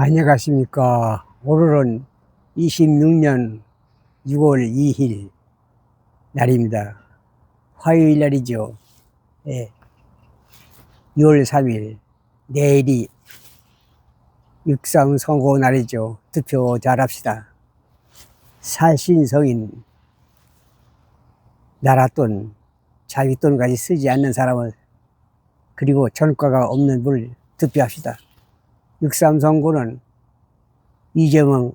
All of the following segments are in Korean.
안녕하십니까. 오늘은 26년 6월 2일 날입니다. 화요일 날이죠. 예. 6월 3일 내일이 6.3 선거 날이죠. 투표 잘합시다. 살신성인 나랏돈, 자위돈까지 쓰지 않는 사람을, 그리고 전과가 없는 분을 투표합시다. 6.3 선거는 이재명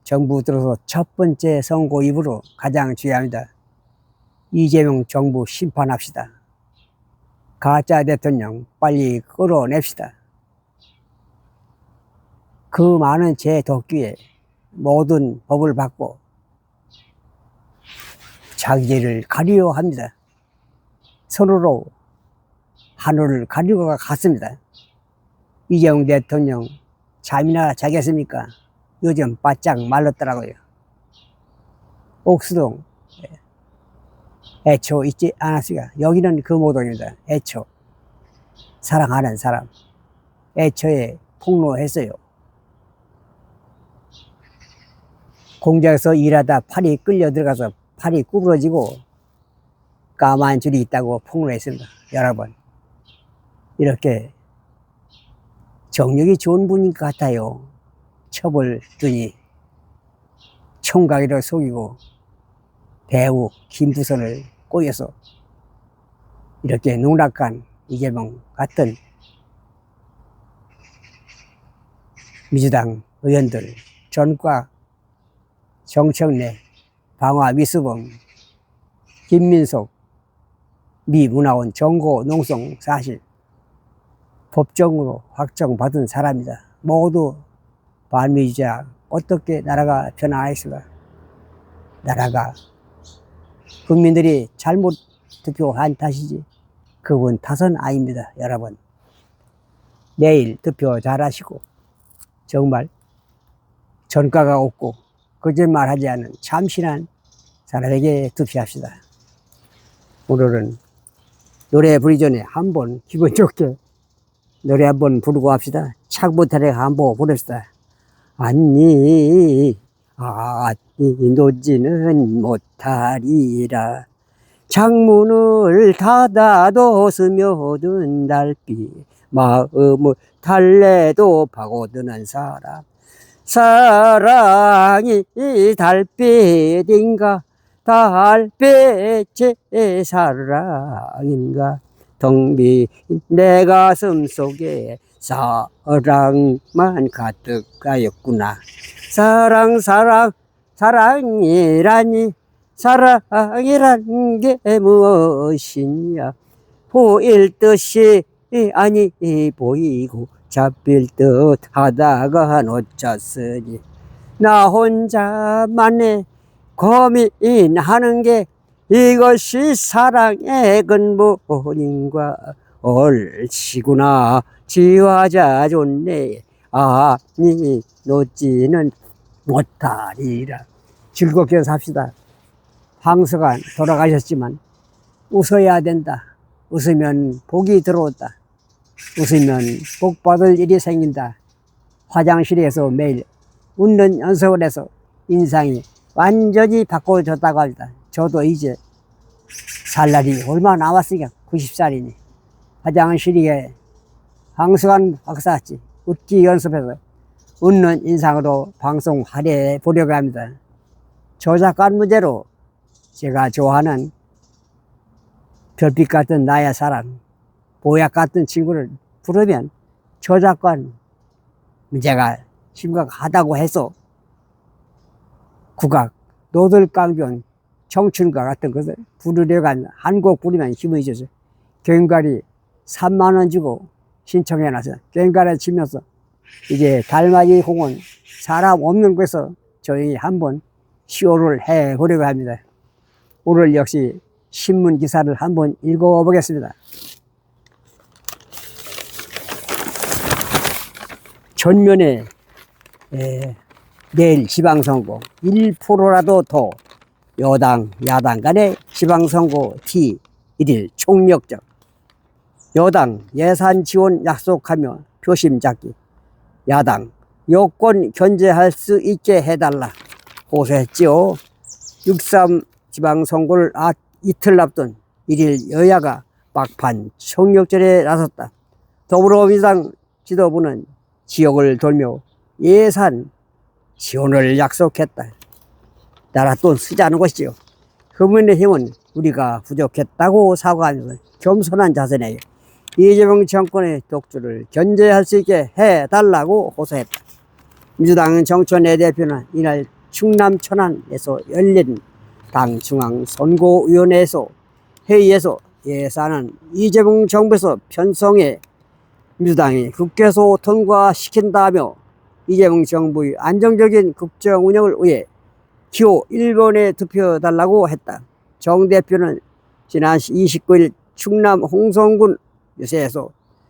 정부 들어서 첫 번째 선거이므로 가장 중요합니다. 이재명 정부 심판합시다. 가짜 대통령 빨리 끌어냅시다. 그 많은 제 덕기에 모든 법을 받고 자기를 가리려 합니다. 서로로 하늘을 가리고 갔습니다. 이재명 대통령 잠이나 자겠습니까? 요즘 바짝 말랐더라고요. 옥수동 애초 있지 않았습니까? 여기는 금호동입니다. 애초 사랑하는 사람 애초에 폭로했어요. 공장에서 일하다 팔이 끌려 들어가서 팔이 구부러지고 까만 줄이 있다고 폭로했습니다. 여러분, 이렇게 정력이 좋은 분인 것 같아요. 처벌더니 총각이를 속이고 배우 김부선을 꼬여서 이렇게 농락한 이재명 같은 민주당 의원들, 전과 정청래, 방화 미수범, 김민석, 미 문화원 정고 농성 사실 법정으로 확정받은 사람이다. 모두 반미주의자. 어떻게 나라가 변화하겠습니까? 나라가 국민들이 잘못 투표한 탓이지 그분 탓은 아닙니다. 여러분, 내일 투표 잘하시고 정말 전과가 없고 거짓말하지 않은 참신한 사람에게 투표합시다. 오늘은 노래 부르기 전에 한번 기분 좋게 노래 한번 부르고 합시다. 착부타래 한번 부릅시다. 아니 놓지는 못하리라. 창문을 닫아도 스며든 달빛, 마음을 달래도 파고드는 사람. 사랑이 달빛인가, 달빛의 사랑인가. 텅 빈 내 가슴 속에 사랑만 가득하였구나. 사랑이라니, 사랑이란 게 무엇이냐. 보일 듯이 아니 보이고 잡힐 듯 하다가 놓쳤으니 나 혼자만의 고민하는 게 이것이 사랑의 근본인가. 옳시구나, 지화자 좋네. 아니 놓지는 못하리라. 즐겁게 삽시다. 황석안 돌아가셨지만 웃어야 된다. 웃으면 복이 들어온다. 웃으면 복 받을 일이 생긴다. 화장실에서 매일 웃는 연습을 해서 인상이 완전히 바꿔졌다고 합니다. 저도 이제 살 날이 얼마 남았으니까 90살이니 화장실에 황석안 박사같이 웃기 연습해서 웃는 인상으로 방송 할애해 보려고 합니다. 저작권 문제로 제가 좋아하는 별빛 같은 나의 사랑, 보약 같은 친구를 부르면 저작권 문제가 심각하다고 해서 국악, 노들깡변, 청춘가 같은 것을 부르려고 합니다. 한 곡 부르면 힘이 있어서 꽹과리 3만원 주고 신청해놨어요. 꽹과리 치면서 이제 달맞이 공원 사람 없는 곳에서 조용히 한번 시호를 해보려고 합니다. 오늘 역시 신문 기사를 한번 읽어보겠습니다. 전면에 내일 지방선거 1%라도 더 여당 야당 간의 지방선거 T1일 총력전. 여당 예산 지원 약속하며 표심 잡기, 야당 여권 견제할 수 있게 해달라 호소했지요. 6.3 지방선거를 이틀 앞둔 1일 여야가 막판 총력전에 나섰다. 더불어민주당 지도부는 지역을 돌며 예산 지원을 약속했다. 나라 돈 쓰지 않은 것이지요. 국민의힘은 우리가 부족했다고 사과하면서 겸손한 자세네요. 이재명 정권의 독주를 견제할 수 있게 해달라고 호소했다. 민주당 정천회 대표는 이날 충남 천안에서 열린 당 중앙선거위원회에서 회의에서 예산은 이재명 정부에서 편성해 민주당이 국회에서 통과시킨다며 이재명 정부의 안정적인 국정 운영을 위해 기호 1번에 투표해달라고 했다. 정 대표는 지난 29일 충남 홍성군 유세에서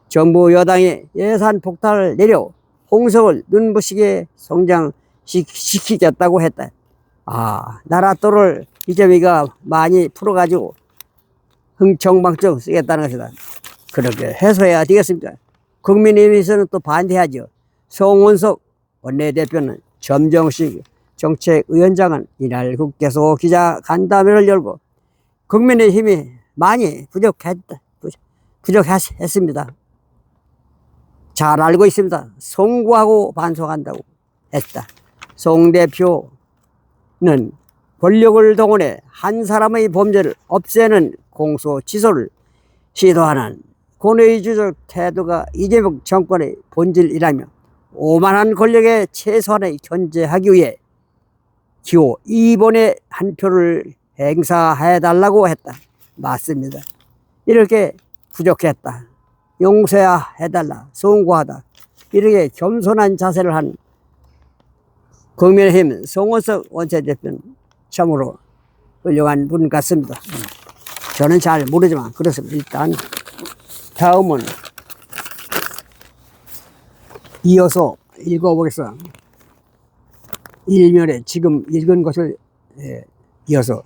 정부 여당이 예산 폭탄을 내려 홍성을 눈부시게 성장시키겠다고 했다. 나라 돈을 이재명이가 많이 풀어가지고 흥청망청 쓰겠다는 것이다. 그렇게 해소해야 되겠습니까? 국민의힘에서는 또 반대하죠. 송원석 원내대표는 점정식 정책위원장은 이날 국회에서 기자간담회를 열고 국민의힘이 많이 부족했습니다. 잘 알고 있습니다. 송구하고 반성한다고 했다. 송 대표는 권력을 동원해 한 사람의 범죄를 없애는 공소 취소를 시도하는 권위주의 태도가 이재명 정권의 본질이라며 오만한 권력의 최소한을 견제하기 위해 기호 2번에 한 표를 행사해달라고 했다. 맞습니다. 이렇게 부족했다. 용서해달라. 송구하다. 이렇게 겸손한 자세를 한 국민의힘 송원석 원내대표는 참으로 훌륭한 분 같습니다. 저는 잘 모르지만 그렇습니다. 일단 다음은 이어서 읽어보겠습니다. 일면에 지금 읽은 것을 이어서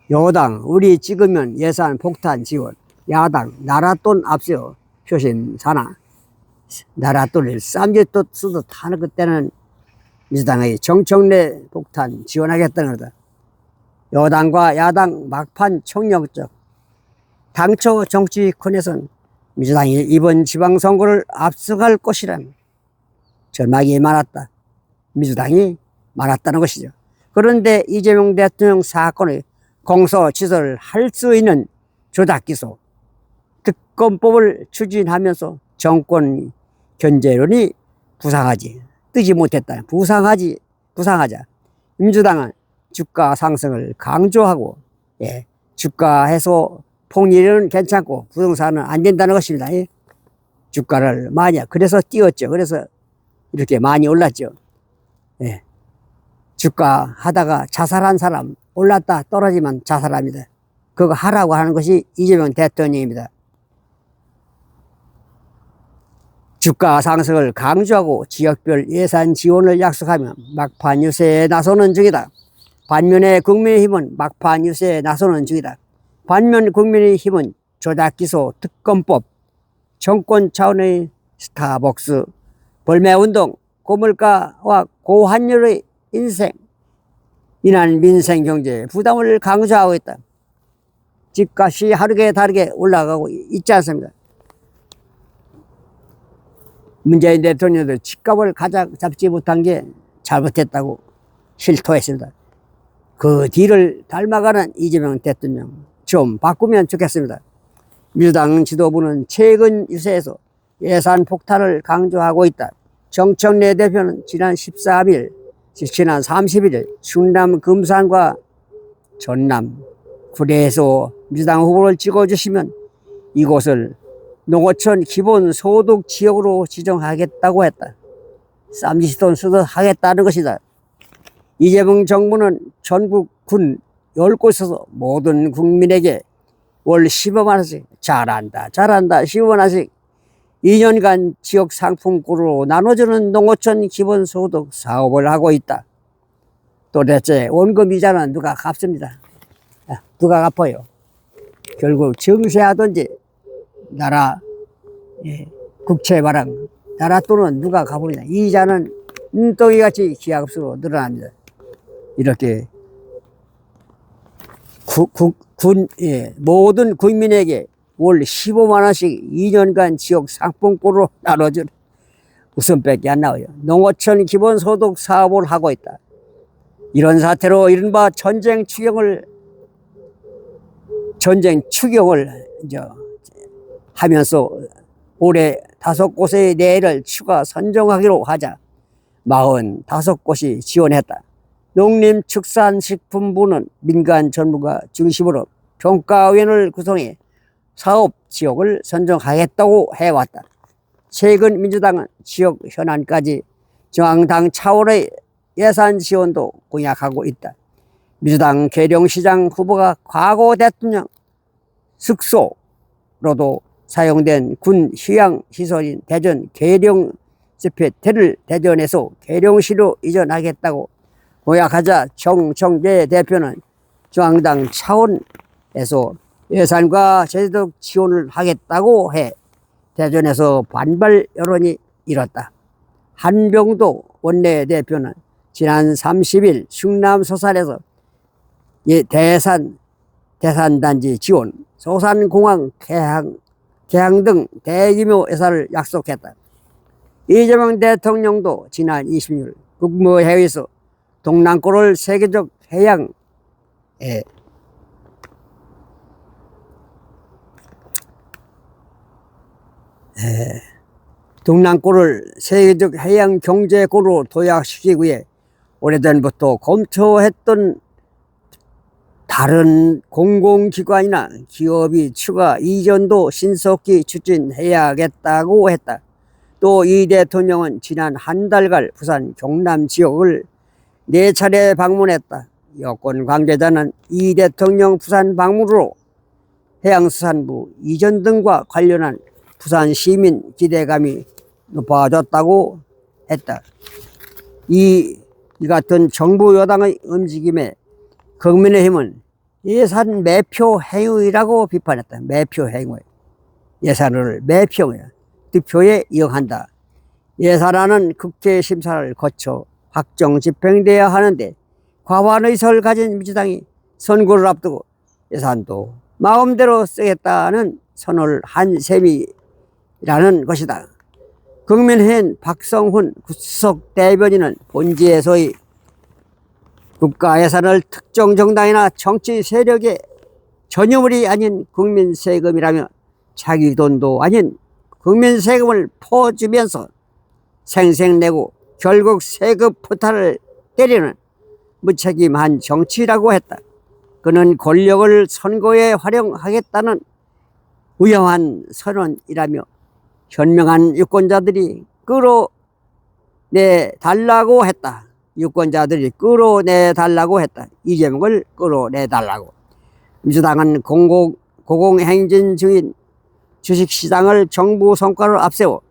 여당 우리 찍으면 예산 폭탄 지원, 야당 나라 돈 앞세워 표심 사나. 나라 돈을 쌈짓돈 쓰듯 하는 그때는 민주당의 정청래 폭탄 지원하겠다는 거다. 여당과 야당 막판 총력적 당초 정치권에서는 민주당이 이번 지방선거를 압승할 것이라는 전망이 많았다. 민주당이 많았다는 것이죠. 그런데 이재명 대통령 사건의 공소 취소를 할 수 있는 조작기소, 특검법을 추진하면서 정권 견제론이 뜨지 못했다. 부상하자. 민주당은 주가 상승을 강조하고, 주가 해소 폭리는 괜찮고 부동산은 안 된다는 것입니다. 주가를 그래서 띄웠죠. 그래서 이렇게 많이 올랐죠. 주가 하다가 자살한 사람, 올랐다 떨어지면 자살합니다. 그거 하라고 하는 것이 이재명 대통령입니다. 주가 상승을 강조하고 지역별 예산 지원을 약속하며 막판 유세에 나서는 중이다. 반면에 국민의힘은 막판 유세에 나서는 중이다. 반면 국민의힘은 조작기소, 특검법, 정권 차원의 스타벅스, 벌매운동, 고물가와 고환율의 인한 민생경제 부담을 강조하고 있다. 집값이 하루게 다르게 올라가고 있지 않습니까? 문재인 대통령도 집값을 가장 잡지 못한 게 잘못했다고 실토했습니다. 그 뒤를 닮아가는 이재명 대통령 좀 바꾸면 좋겠습니다. 민주당 지도부는 최근 유세에서 예산 폭탄을 강조하고 있다. 정청래 대표는 지난 30일 충남 금산과 전남 구례에서 민주당 후보를 찍어주시면 이곳을 농어촌 기본소득 지역으로 지정하겠다고 했다. 쌈짓돈 쓰듯 하겠다는 것이다. 이재명 정부는 전국 군 10곳에서 모든 국민에게 월 15만 원씩 잘한다 15만 원씩 2년간 지역 상품권으로 나눠주는 농어촌 기본소득 사업을 하고 있다. 도대체 원금 이자는 누가 갚습니다. 누가 갚아요. 결국 증세하든지 나라 국채 발행 나라 돈은 누가 갚습니다. 이자는 눈덩이같이 기하급수로 늘어납니다. 이렇게 모든 국민에게 월 15만 원씩 2년간 지역 상품권으로 나눠줄 웃음밖에 안 나와요. 농어촌 기본소득 사업을 하고 있다. 이런 사태로 이른바 전쟁 추경을 이제 하면서 올해 5곳의 내를 추가 선정하기로 하자 45곳이 지원했다. 농림축산식품부는 민간 전문가 중심으로 평가위원을 구성해 사업 지역을 선정하겠다고 해왔다. 최근 민주당은 지역 현안까지 중앙당 차원의 예산 지원도 공약하고 있다. 민주당 계룡시장 후보가 과거 대통령 숙소로도 사용된 군 휴양시설인 대전 계룡 집회태를 대전에서 계룡시로 이전하겠다고 공약하자 정청래 대표는 중앙당 차원에서 예산과 제도적 지원을 하겠다고 해 대전에서 반발 여론이 일었다. 한병도 원내대표는 지난 30일 충남 소산에서 대산단지 지원, 소산공항 개항 등 대규모 예산을 약속했다. 이재명 대통령도 지난 26일 국무회의에서 동남골을 세계적 해양 동남골을 세계적 해양 경제고로 도약시키기 위해 오래전부터 검토했던 다른 공공기관이나 기업이 추가 이전도 신속히 추진해야겠다고 했다. 또 이 대통령은 지난 한 달간 부산 경남 지역을 4차례 방문했다. 여권 관계자는 이 대통령 부산 방문으로 해양수산부 이전 등과 관련한 부산 시민 기대감이 높아졌다고 했다. 이 같은 정부 여당의 움직임에 국민의힘은 예산 매표 행위라고 비판했다. 매표 행위. 예산을 매표에 득표에 이용한다. 예산안은 국회 심사를 거쳐 확정 집행돼야 하는데 과반의석을 가진 민주당이 선거를 앞두고 예산도 마음대로 쓰겠다는 선언을 한 셈이라는 것이다. 국민의힘 박성훈 구수석 대변인은 본지에서의 국가 예산을 특정 정당이나 정치 세력의 전유물이 아닌 국민 세금이라며 자기 돈도 아닌 국민 세금을 퍼주면서 생색내고 결국 세금 포탈을 때리는 무책임한 정치라고 했다. 그는 권력을 선거에 활용하겠다는 위험한 선언이라며 현명한 유권자들이 끌어내달라고 했다. 유권자들이 끌어내달라고 했다. 이재명을 끌어내달라고. 민주당은 고공행진 중인 주식시장을 정부 성과를 앞세워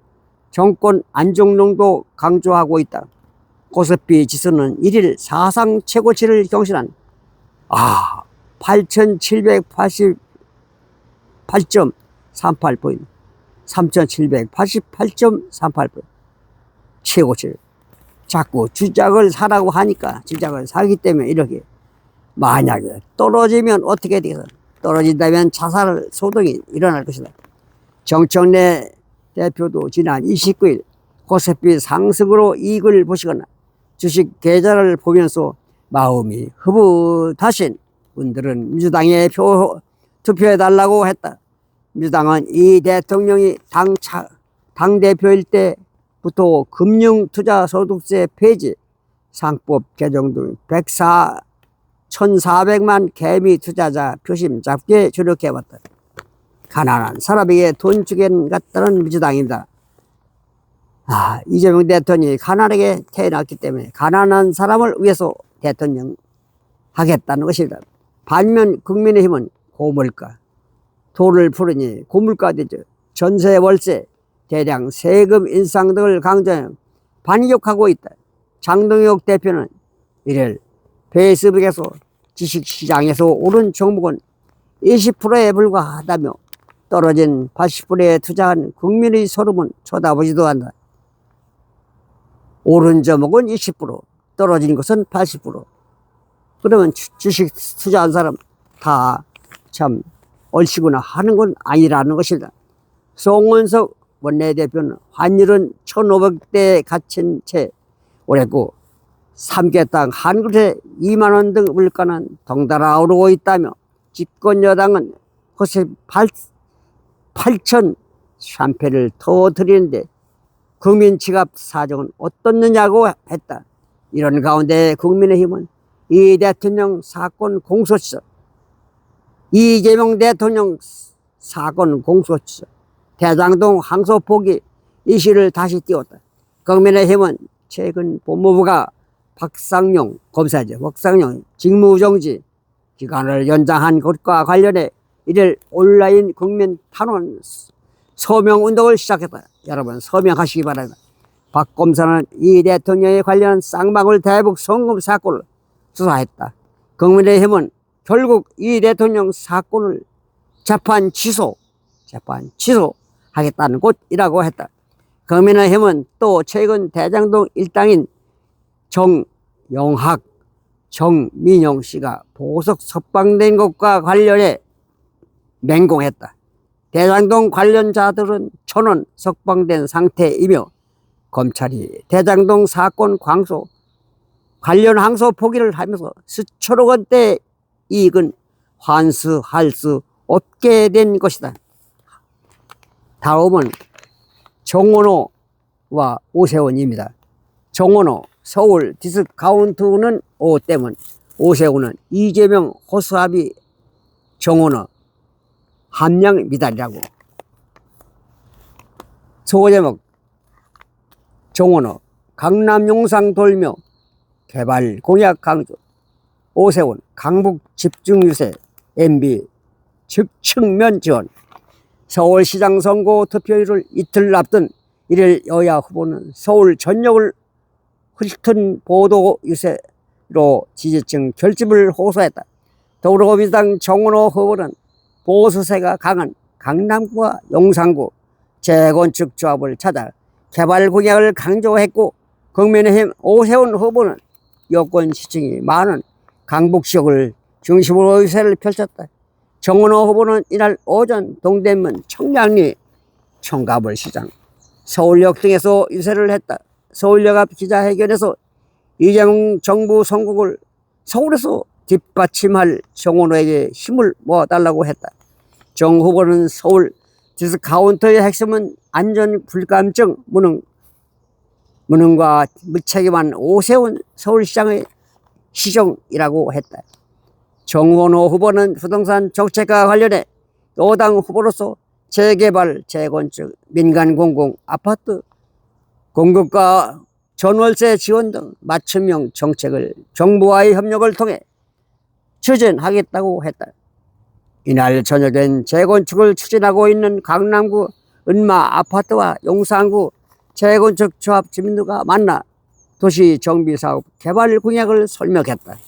정권 안정론도 강조하고 있다. 코스피 지수는 1일 사상 최고치를 경신한 8,788.38포인트 3,788.38포인트 최고치를 자꾸 주작을 사라고 하니까 주작을 사기 때문에 이렇게 만약에 떨어지면 어떻게 되겠어? 떨어진다면 자살 소동이 일어날 것이다. 정청래 대표도 지난 29일 코스피 상승으로 이익을 보시거나 주식 계좌를 보면서 마음이 흐뭇하신 분들은 민주당에 투표해달라고 했다. 민주당은 이 대통령이 당대표일 때부터 금융투자소득세 폐지, 상법 개정 등 1,400만 개미 투자자 표심 잡기에 주력해왔다. 가난한 사람에게 돈 주겠다는 민주당입니다. 이재명 대통령이 가난하게 태어났기 때문에 가난한 사람을 위해서 대통령 하겠다는 것입니다. 반면 국민의힘은 고물가, 도를 풀으니 고물가 되죠. 전세 월세, 대량 세금 인상 등을 강조해 반격하고 있다. 장동혁 대표는 이를 페이스북에서 주식시장에서 오른 종목은 20%에 불과하다며 떨어진 80%에 투자한 국민의 소름은 쳐다보지도 않는다. 오른 저목은 20%, 떨어진 것은 80%. 그러면 주식 투자한 사람 다 참 얼씨구나 하는 건 아니라는 것이다. 송원석 원내대표는 환율은 1,500대에 갇힌 채 오랬고 삼계탕 한 그릇에 2만 원 등 물가는 덩달아 오르고 있다며 집권 여당은 허세 8천 샴페를 더 드리는데 국민 지갑 사정은 어떻느냐고 했다. 이런 가운데 국민의힘은 이 대통령 사건 공소시효, 이재명 대통령 사건 공소시효, 대장동 항소 포기 이슈를 다시 띄웠다. 국민의힘은 최근 법무부가 박상용 검사죠. 박상용 직무정지 기간을 연장한 것과 관련해 이를 온라인 국민 탄원 서명 운동을 시작했다. 여러분 서명하시기 바랍니다. 박 검사는 이 대통령에 관련한 쌍방울 대북 송금 사건을 수사했다. 국민의힘은 결국 이 대통령 사건을 재판 취소하겠다는 곳이라고 했다. 국민의힘은 또 최근 대장동 일당인 정영학, 정민영 씨가 보석 석방된 것과 관련해 맹공했다. 대장동 관련자들은 전원 석방된 상태이며 검찰이 대장동 사건 관련 항소 포기를 하면서 수천억 원대 이익은 환수할 수 없게 된 것이다. 다음은 정원호와 오세훈입니다. 정원호 서울 디스카운트는 오태문, 오세훈은 이재명 호수아비, 정원호 함량 미달이라고. 소제목 정원호 강남 용상 돌며 개발 공약 강조, 오세훈 강북 집중 유세 MB 측면 지원. 서울시장 선거 투표일을 이틀 앞둔 1일 여야 후보는 서울 전역을 훑은 보도 유세로 지지층 결집을 호소했다. 더불어민주당 정원호 후보는 보수세가 강한 강남구와 용산구 재건축 조합을 찾아 개발 공약을 강조했고, 국민의힘 오세훈 후보는 여권 지층이 많은 강북 지역을 중심으로 유세를 펼쳤다. 정원호 후보는 이날 오전 동대문 청량리 청가물 시장, 서울역 등에서 유세를 했다. 서울역 앞 기자회견에서 이재명 정부 선곡을 서울에서 뒷받침할 정원호에게 힘을 모아달라고 했다. 정 후보는 서울 디스카운터의 핵심은 안전 불감증 무능과 무책임한 오세훈 서울시장의 시정이라고 했다. 정원호 후보는 부동산 정책과 관련해 여당 후보로서 재개발, 재건축, 민간 공공 아파트 공급과 전월세 지원 등 맞춤형 정책을 정부와의 협력을 통해 추진하겠다고 했다. 이날 저녁엔 재건축을 추진하고 있는 강남구 은마 아파트와 용산구 재건축 조합 주민들과 만나 도시 정비사업 개발 공약을 설명했다.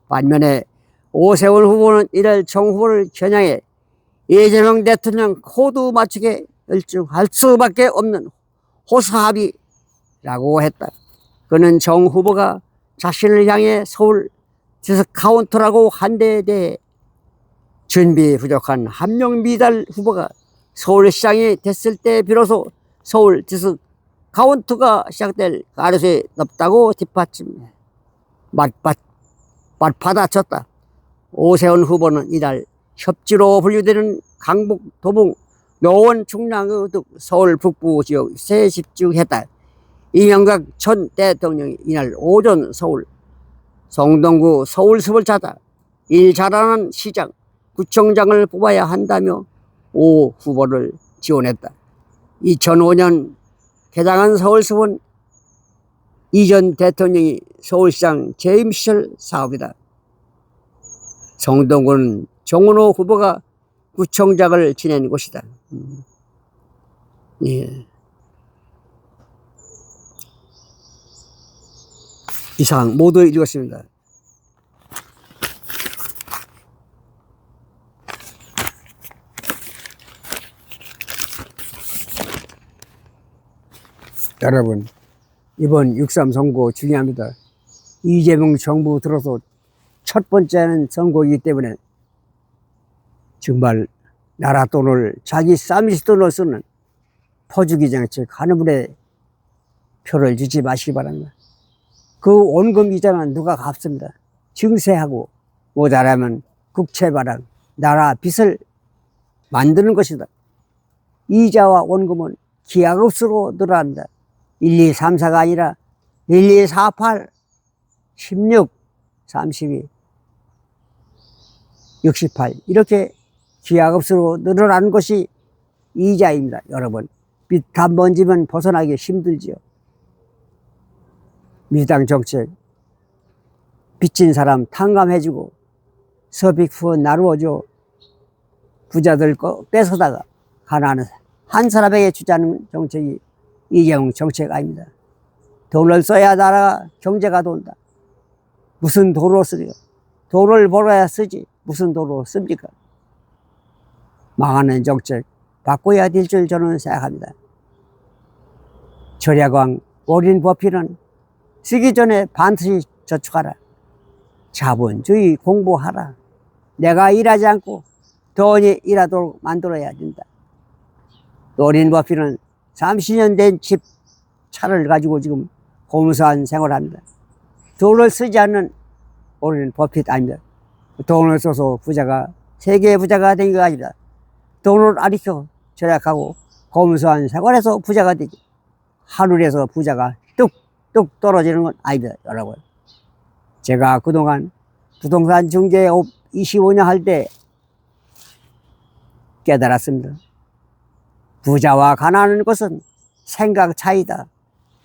반면에 오세훈 후보는 이날 정 후보를 겨냥해 이재명 대통령 코드 맞추게 열중할 수밖에 없는 호수합의라고 했다. 그는 정 후보가 자신을 향해 서울 디스카운트라고 한 데에 대해 준비 부족한 함량 미달 후보가 서울시장이 됐을 때 비로소 서울 디스카운트가 시작될 가능성이 높다고 맞받아쳤다. 오세훈 후보는 이날 협지로 분류되는 강북, 도봉, 노원, 충남 등 서울 북부 지역 세 집중했다. 이명박 전 대통령이 이날 오전 서울 성동구 서울숲을 찾아 일 잘하는 시장, 구청장을 뽑아야 한다며 오 후보를 지원했다. 2005년 개장한 서울숲은 이전 대통령이 서울시장 재임 시절 사업이다. 성동구는 정원호 후보가 구청장을 지낸 곳이다. 예. 이상 모두 읽었습니다. 여러분, 이번 6.3 선거 중요합니다. 이재명 정부 들어서 첫 번째는 선거이기 때문에 정말 나라 돈을 자기 쌈짓 돈을 쓰는 퍼주기 정책 하는 분에 표를 주지 마시기 바랍니다. 그 원금 이자는 누가 갚습니다. 증세하고 모자라면 국채발행, 나라 빚을 만드는 것이다. 이자와 원금은 기하급수로 늘어납니다. 1, 2, 3, 4가 아니라 1, 2, 4, 8, 16, 32, 68 이렇게 기하급수로 늘어나는 것이 이자입니다. 여러분, 빚 한 번 지면 벗어나기 힘들지요. 민주당 정책, 빚진 사람 탕감해주고 서빅후 나누어줘 부자들 거 뺏어다가 가난한 한 사람에게 주자는 정책이 이재명 정책 아닙니다. 돈을 써야 나라가 경제가 돈다. 무슨 도로 쓰니까? 돈을 벌어야 쓰지 무슨 도로 씁니까? 망하는 정책 바꿔야 될 줄 저는 생각합니다. 절약왕 워렌 버핏은 쓰기 전에 반드시 저축하라. 자본주의 공부하라. 내가 일하지 않고 돈이 일하도록 만들어야 된다. 워렌 버핏은 30년 된 집, 차를 가지고 지금 고무사한 생활합니다. 돈을 쓰지 않는 워렌 버핏 아닙니다. 돈을 써서 부자가, 세계 부자가 된 게 아니라 돈을 아리켜 절약하고 고무사한 생활에서 부자가 되지. 하늘에서 부자가 뚝뚝 떨어지는 건 아닙니다, 여러분. 제가 그동안 부동산 중개업 25년 할 때 깨달았습니다. 부자와 가난한 것은 생각 차이다.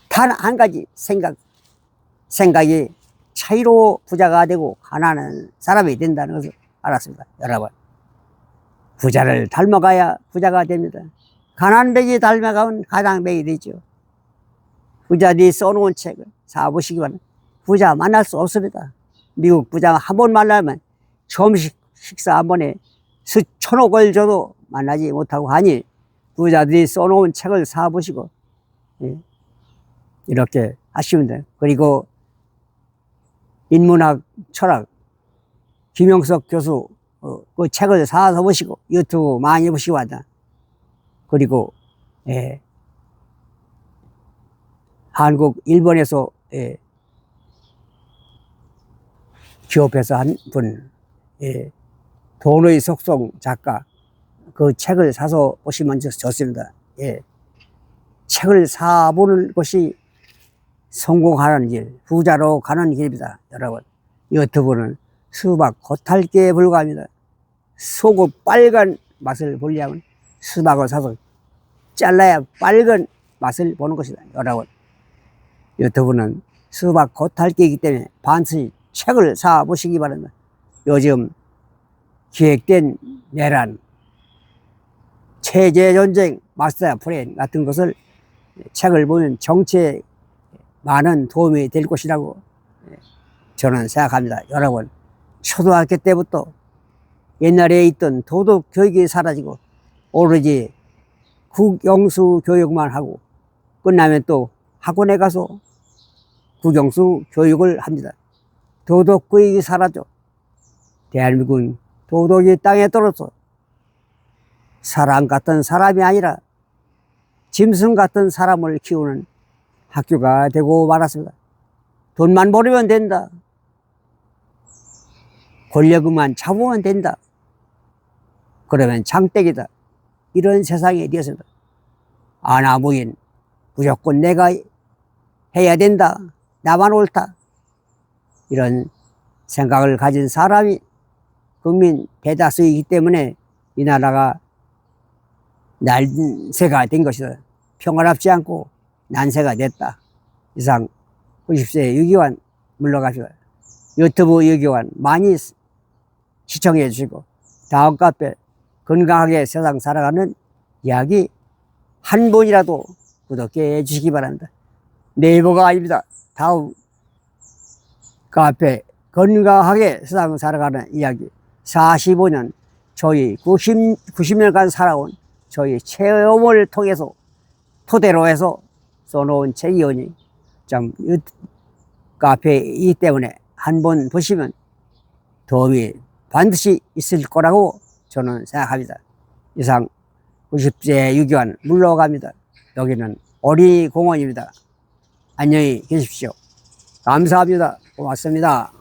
단 한 가지 생각이 차이로 부자가 되고 가난한 사람이 된다는 것을 알았습니다. 여러분, 부자를 닮아가야 부자가 됩니다. 가난뱅이 닮아가면 가난뱅이 되죠. 부자들이 써놓은 책을 사보시기 바랍니다. 부자 만날 수 없습니다. 미국 부자 한 번 만나면 식사 한 번에 수천억을 줘도 만나지 못하고 하니 부자들이 써놓은 책을 사보시고 이렇게 하시면 돼요. 그리고 인문학 철학 김영석 교수 그 책을 사서 보시고 유튜브 많이 보시고 하다. 그리고 한국 일본에서 기업에서 한 분 돈의 속성 작가 그 책을 사서 보시면 좋습니다. 책을 사보는 것이 성공하는 길, 부자로 가는 길입니다. 여러분, 유튜브는 수박 겉핥기에 불과합니다. 속의 빨간 맛을 보려면 수박을 사서 잘라야 빨간 맛을 보는 것이다. 여러분, 유튜브는 수박 겉핥기이기 때문에 반드시 책을 사보시기 바랍니다. 요즘 기획된 내란, 체제전쟁, 마스터 플랜 같은 것을 책을 보면 정치에 많은 도움이 될 것이라고 저는 생각합니다. 여러분, 초등학교 때부터 옛날에 있던 도덕 교육이 사라지고 오로지 국영수 교육만 하고 끝나면 또 학원에 가서 국영수 교육을 합니다. 도덕 교육이 사라져 대한민국은 도덕이 땅에 떨어져 사람 같은 사람이 아니라 짐승 같은 사람을 키우는 학교가 되고 말았습니다. 돈만 벌으면 된다. 권력만 잡으면 된다. 그러면 장땡이다. 이런 세상이 되었습니다. 아나무인 무조건 내가 해야 된다. 나만 옳다. 이런 생각을 가진 사람이 국민 대다수이기 때문에 이 나라가 난세가 된 것이다. 평화롭지 않고 난세가 됐다. 이상 90세 유기환 물러가시고 유튜브 유기환 많이 시청해 주시고 다음 카페 건강하게 세상 살아가는 이야기 한 번이라도 구독해 주시기 바랍니다. 네이버가 아닙니다. 다음 카페 건강하게 세상 살아가는 이야기 45년 저희 90년간 살아온 저희 체험을 통해서 토대로 해서 써놓은 책이오니 참 카페이기 때문에 한번 보시면 도움이 반드시 있을 거라고 저는 생각합니다. 이상 90세 유교한 물러갑니다. 여기는 어린이공원입니다. 안녕히 계십시오. 감사합니다. 고맙습니다.